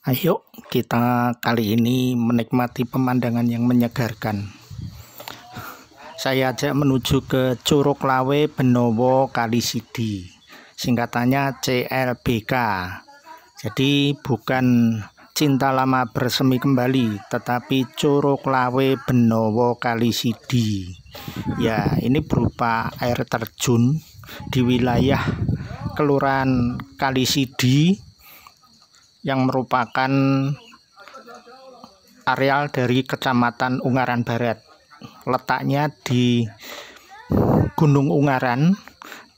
Ayo kita kali ini menikmati pemandangan yang menyegarkan. Saya ajak menuju ke Curug Lawe Benowo Kalisidi, singkatannya CLBK. Jadi bukan Cinta Lama Bersemi Kembali, tetapi Curug Lawe Benowo Kalisidi. Ya, ini berupa air terjun di wilayah Kelurahan Kalisidi yang merupakan areal dari Kecamatan Ungaran Barat. Letaknya di Gunung Ungaran.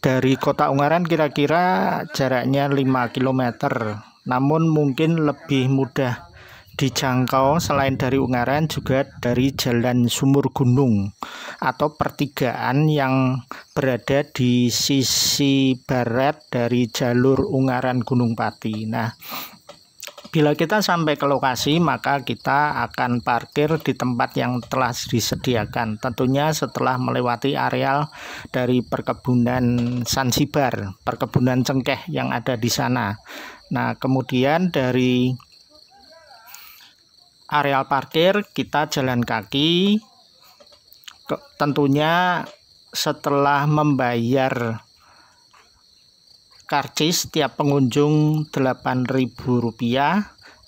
Dari kota Ungaran kira-kira jaraknya 5 km. Namun mungkin lebih mudah dijangkau selain dari Ungaran juga dari Jalan Sumur Gunung atau pertigaan yang berada di sisi barat dari jalur Ungaran Gunung Pati. Nah, bila kita sampai ke lokasi, maka kita akan parkir di tempat yang telah disediakan. Tentunya setelah melewati areal dari perkebunan Sansibar, perkebunan cengkeh yang ada di sana. Nah, kemudian dari areal parkir kita jalan kaki. Tentunya setelah membayar karcis tiap pengunjung Rp8.000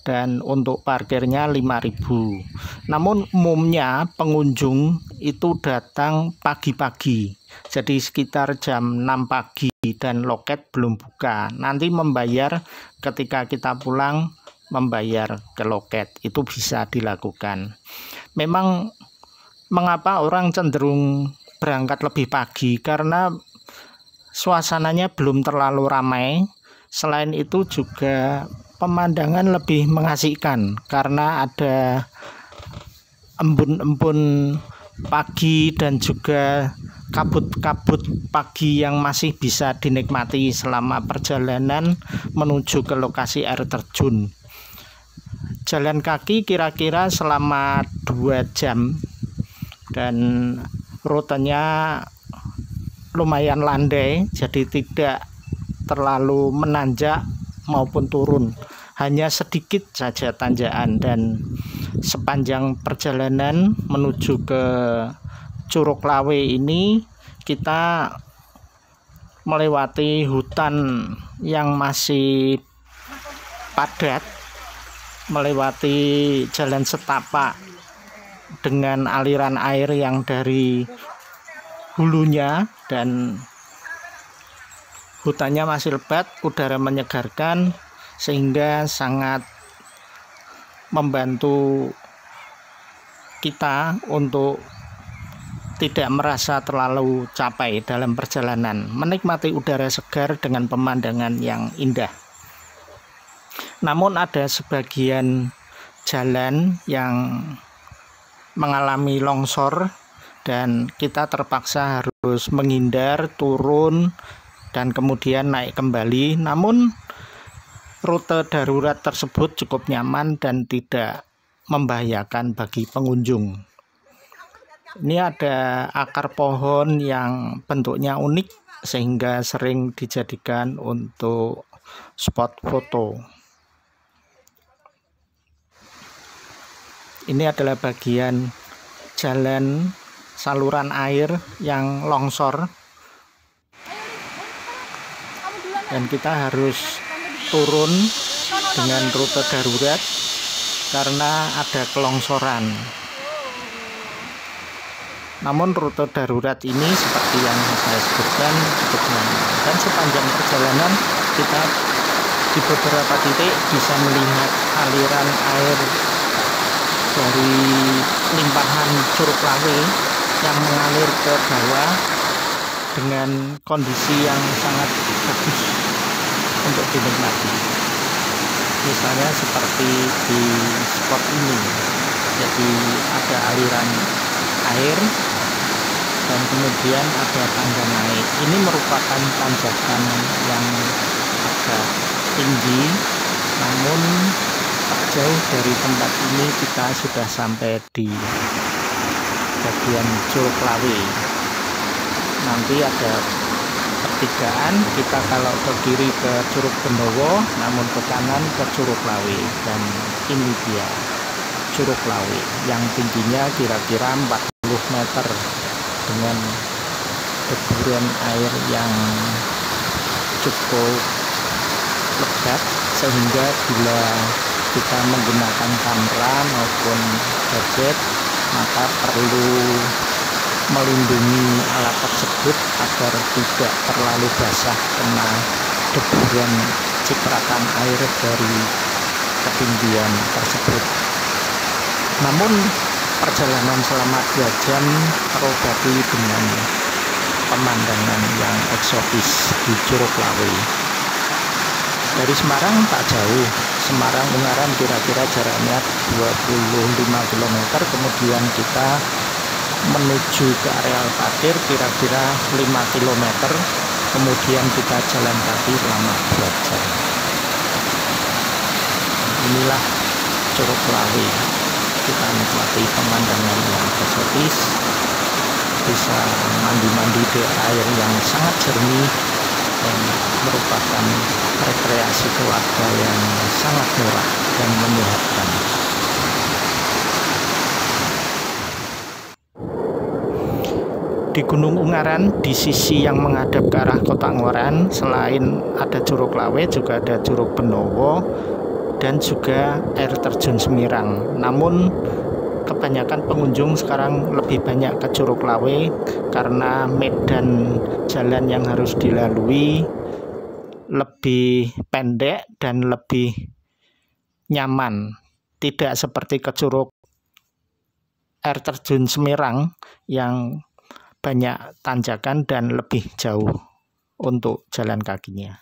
dan untuk parkirnya Rp5.000. Namun umumnya pengunjung itu datang pagi-pagi, jadi sekitar jam 6 pagi dan loket belum buka. Nanti membayar ketika kita pulang, membayar ke loket, itu bisa dilakukan. Memang mengapa orang cenderung berangkat lebih pagi? Karena suasananya belum terlalu ramai. Selain itu juga pemandangan lebih mengasihkan karena ada embun-embun pagi dan juga kabut-kabut pagi yang masih bisa dinikmati selama perjalanan menuju ke lokasi air terjun. Jalan kaki kira-kira selama 2 jam dan rutenya lumayan landai, jadi tidak terlalu menanjak maupun turun, hanya sedikit saja tanjakan. Dan sepanjang perjalanan menuju ke Curug Lawe ini kita melewati hutan yang masih padat, melewati jalan setapak dengan aliran air yang dari hulunya, dan hutannya masih lebat, udara menyegarkan sehingga sangat membantu kita untuk tidak merasa terlalu capek dalam perjalanan, menikmati udara segar dengan pemandangan yang indah. Namun ada sebagian jalan yang mengalami longsor dan kita terpaksa harus menghindar, turun, dan kemudian naik kembali. Namun rute darurat tersebut cukup nyaman dan tidak membahayakan bagi pengunjung. Ini ada akar pohon yang bentuknya unik sehingga sering dijadikan untuk spot foto. Ini adalah bagian jalan saluran air yang longsor dan kita harus turun dengan rute darurat karena ada kelongsoran. Namun rute darurat ini seperti yang saya sebutkan cukup nyaman, dan sepanjang perjalanan kita di beberapa titik bisa melihat aliran air dari limpahan Curug Lawe yang mengalir ke bawah dengan kondisi yang sangat bagus untuk dinikmati. Misalnya seperti di spot ini, jadi ada aliran air dan kemudian ada tangga naik. Ini merupakan tanjakan yang agak tinggi, namun tak jauh dari tempat ini kita sudah sampai di bagian Curug Lawe. Nanti ada pertigaan. Kita kalau ke kiri ke Curug Bendowo, namun ke kanan ke Curug Lawe. Dan ini dia Curug Lawe yang tingginya kira-kira 40 meter dengan deburan air yang cukup lebat, sehingga bila kita menggunakan kamera maupun gadget maka perlu melindungi alat tersebut agar tidak terlalu basah kena deburan cipratan air dari ketinggian tersebut. Namun perjalanan selama 2 jam terobati dengan pemandangan yang eksotis di Curug Lawe. Dari Semarang tak jauh, Semarang Ungaran kira-kira jaraknya 25 km, kemudian kita menuju ke areal parkir kira-kira 5 km, kemudian kita jalan kaki selama 2 jam. Inilah Curug Lawe, kita nikmati pemandangan yang eksotis, bisa mandi-mandi di air yang sangat jernih dan merupakan rekreasi keluarga yang sangat murah dan menyehatkan. Di Gunung Ungaran, di sisi yang menghadap ke arah Kota Ungaran, selain ada Curug Lawe juga ada Curug Bendowo dan juga air terjun Semirang. Namun kebanyakan pengunjung sekarang lebih banyak ke Curug Lawe karena medan jalan yang harus dilalui lebih pendek dan lebih nyaman, tidak seperti ke Curug air terjun Semirang yang banyak tanjakan dan lebih jauh untuk jalan kakinya.